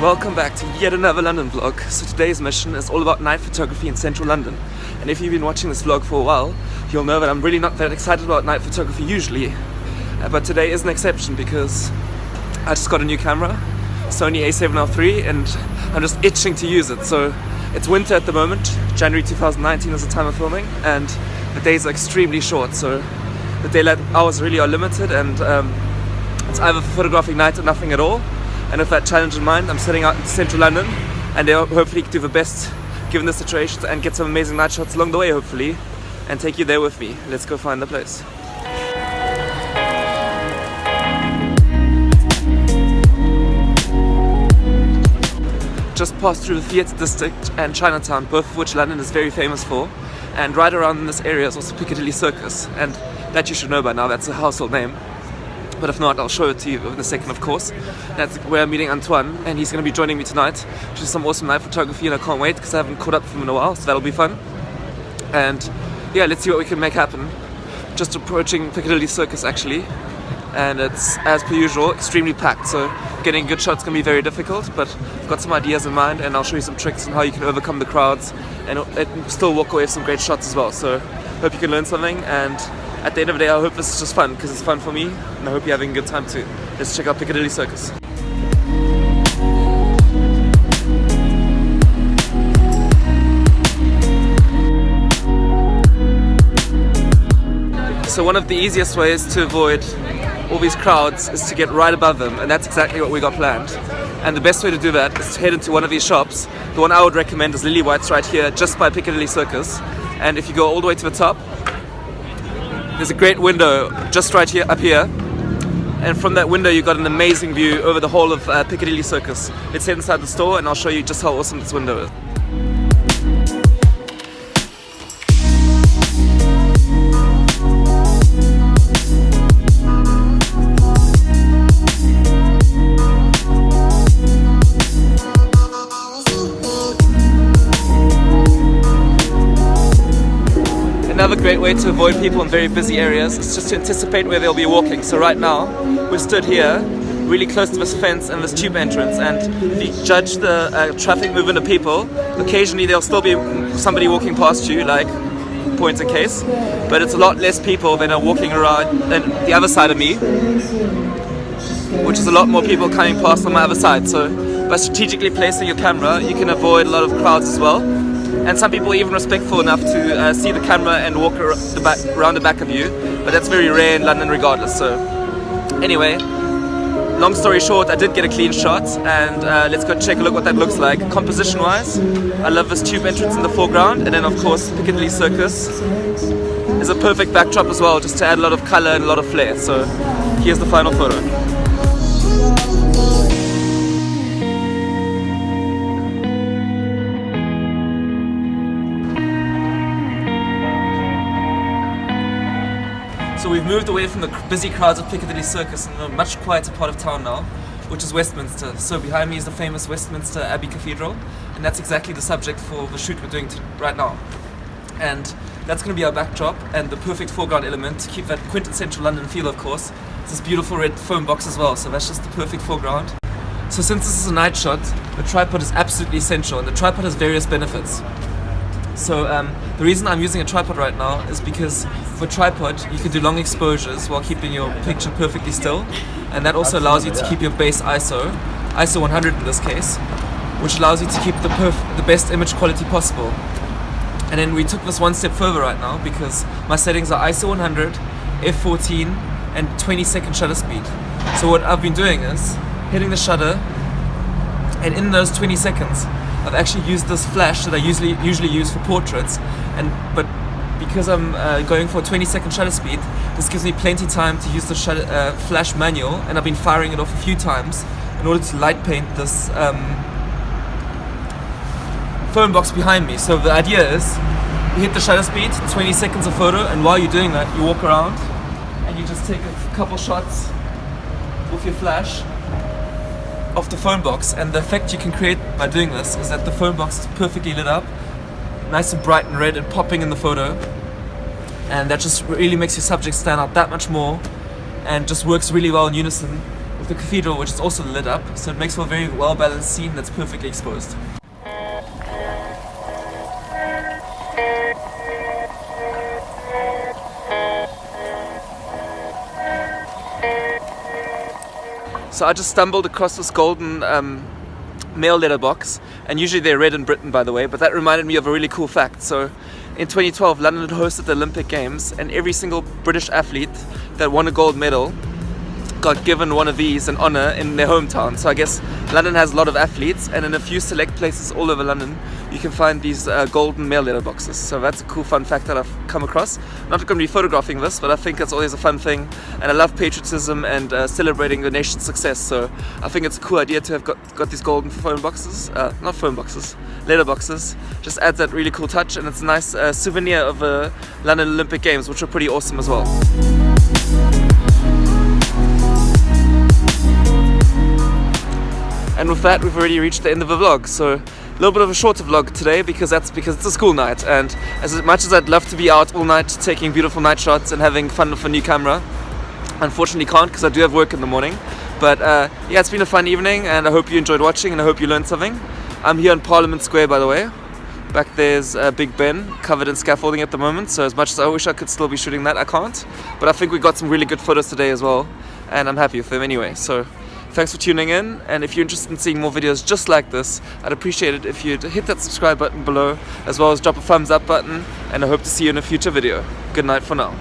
welcome back to yet another London vlog. So today's mission is all about night photography in central London. And if you've been watching this vlog for a while, you'll know that I'm really not that excited about night photography usually. But today is an exception because I just got a new camera, Sony a7R III, and I'm just itching to use it. So it's winter at the moment, January 2019 is the time of filming, and the days are extremely short, so the daylight hours really are limited, and it's either photographing night or nothing at all. And with that challenge in mind, I'm setting out in central London, and they'll hopefully do the best given the situation and get some amazing night shots along the way, hopefully, and take you there with me. Let's go find the place. Just passed through the Theatre District and Chinatown, both of which London is very famous for, and right around in this area is also Piccadilly Circus, and that you should know by now, that's a household name. But if not, I'll show it to you in a second, of course. That's where I'm meeting Antoine, and he's going to be joining me tonight, which is some awesome night photography, and I can't wait because I haven't caught up with him in a while, so that'll be fun. And yeah, let's see what we can make happen. Just approaching Piccadilly Circus actually, and it's, as per usual, extremely packed, so getting good shots can be very difficult, but I've got some ideas in mind, and I'll show you some tricks on how you can overcome the crowds and still walk away with some great shots as well. So hope you can learn something, and at the end of the day, I hope this is just fun, because it's fun for me, and I hope you're having a good time too. Let's check out Piccadilly Circus. So one of the easiest ways to avoid all these crowds is to get right above them, and that's exactly what we got planned. And the best way to do that is to head into one of these shops. The one I would recommend is Lily White's right here, just by Piccadilly Circus. And if you go all the way to the top, there's a great window just right here, up here, and from that window you got an amazing view over the whole of Piccadilly Circus. Let's head inside the store and I'll show you just how awesome this window is. Another great way to avoid people in very busy areas is just to anticipate where they'll be walking. So right now, we're stood here, really close to this fence and this tube entrance, and if you judge the traffic movement of people, occasionally there'll still be somebody walking past you, like points in case, but it's a lot less people than are walking around than the other side of me, which is a lot more people coming past on my other side. So by strategically placing your camera, you can avoid a lot of crowds as well. And some people are even respectful enough to see the camera and walk around the back of you, but that's very rare in London regardless. So anyway, long story short, I did get a clean shot, and let's go take a look what that looks like. Composition wise, I love this tube entrance in the foreground, and then of course Piccadilly Circus is a perfect backdrop as well, just to add a lot of colour and a lot of flair. So here's the final photo. So we've moved away from the busy crowds of Piccadilly Circus and a much quieter part of town now, which is Westminster. So behind me is the famous Westminster Abbey Cathedral, and that's exactly the subject for the shoot we're doing right now. And that's going to be our backdrop, and the perfect foreground element to keep that quintessential London feel, of course, is this beautiful red foam box as well, so that's just the perfect foreground. So since this is a night shot, the tripod is absolutely essential, and the tripod has various benefits. So the reason I'm using a tripod right now is because for tripod you can do long exposures while keeping your picture perfectly still, and that also allows you to keep your base ISO 100 in this case, which allows you to keep the best image quality possible. And then we took this one step further right now because my settings are ISO 100, f14 and 20-second shutter speed. So what I've been doing is hitting the shutter, and in those 20 seconds I've actually used this flash that I usually use for portraits, but because I'm going for a 20-second shutter speed, this gives me plenty time to use the flash manual, and I've been firing it off a few times in order to light paint this foam box behind me. So the idea is you hit the shutter speed, 20 seconds of photo, and while you're doing that you walk around and you just take a couple shots with your flash of the phone box, and the effect you can create by doing this is that the phone box is perfectly lit up, nice and bright and red and popping in the photo, and that just really makes your subject stand out that much more, and just works really well in unison with with the cathedral, which is also lit up, so it makes for a very well balanced scene that's perfectly exposed. So I just stumbled across this golden mail letter box, and usually they're red in Britain, by the way, but that reminded me of a really cool fact. So in 2012, London had hosted the Olympic Games, and every single British athlete that won a gold medal got given one of these in honour in their hometown. So I guess London has a lot of athletes, and in a few select places all over London you can find these golden mail letter boxes. So that's a cool fun fact that I've come across. Not going to be photographing this, but I think it's always a fun thing, and I love patriotism and celebrating the nation's success, so I think it's a cool idea to have got these golden phone boxes, not phone boxes, letter boxes. Just adds that really cool touch, and it's a nice souvenir of the London Olympic Games, which are pretty awesome as well. And with that, we've already reached the end of the vlog. So a little bit of a shorter vlog today because it's a school night, and as much as I'd love to be out all night taking beautiful night shots and having fun with a new camera, unfortunately can't because I do have work in the morning. But yeah, it's been a fun evening, and I hope you enjoyed watching, and I hope you learned something. I'm here in Parliament Square, by the way. Back there's Big Ben, covered in scaffolding at the moment, so as much as I wish I could still be shooting that, I can't. But I think we got some really good photos today as well, and I'm happy with them anyway. So thanks for tuning in, and if you're interested in seeing more videos just like this, I'd appreciate it if you'd hit that subscribe button below, as well as drop a thumbs up button, and I hope to see you in a future video. Good night for now.